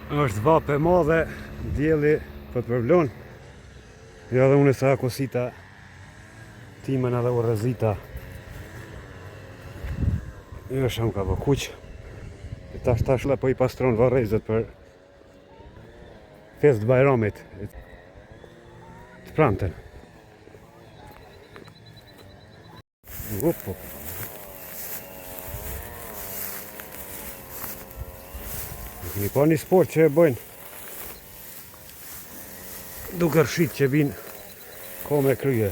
është vape madhe, djeli për të përvlon. Ja dhe unë sa kosita timen edhe u rëzita. Jo shumë ka për kuq. Tash le po i pastron varrezet për fest bajramit të pranten. Opo. Një pa një sport që e bëjnë duke rshit që vinë ko me kryje.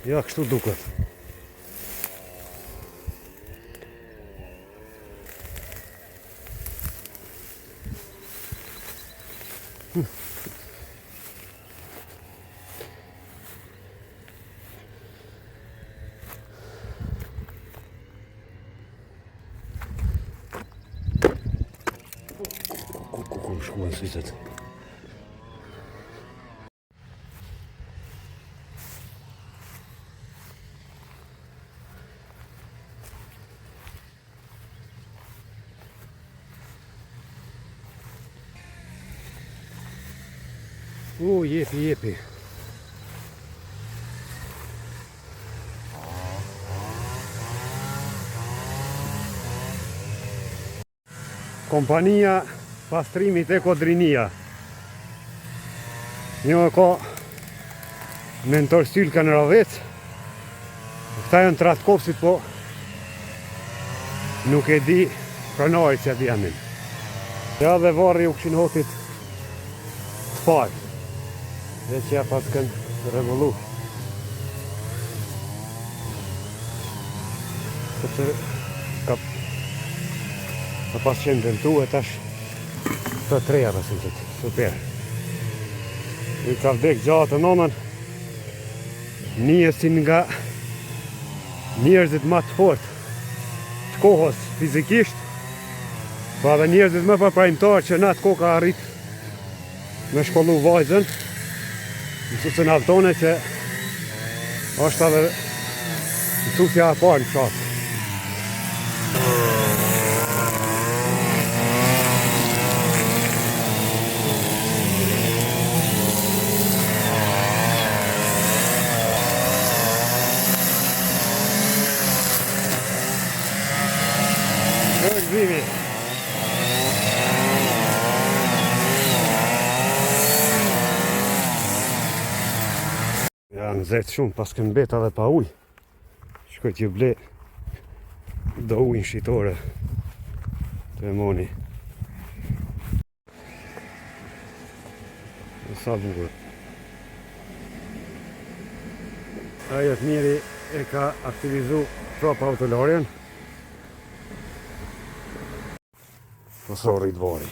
Ja kështu duket. Shkuan sytet. Jepi. Kompania pastrimit Ekodrinia. Një e ka në Torstylka në Ravec. Këta janë Tratkopsit, po nuk e di pronojt që ati janin. Ja dhe varri u këshin hotit të parë. Dhe që ja pas kënë revollu. Këtë ka pas qenë dëntu e tash të treja pasin qëtë, super. I ka vdek gjatë të nonën, njësin nga njerëzit ma të fort të kohës fizikisht, pa dhe njerëzit më përprajmëtar që na të kohë ka arrit me shkollu vajzën, mësusën altone që është edhe mësusja e parë në fshatë. Ja në zetë shumë pas kënë beta dhe pa uj. Shkoj t'ju ble do ujnë shqitore të e moni. Në sa bukur. Ajo të njeri e ka aktivizu prapa autolarjen. Posori të vari.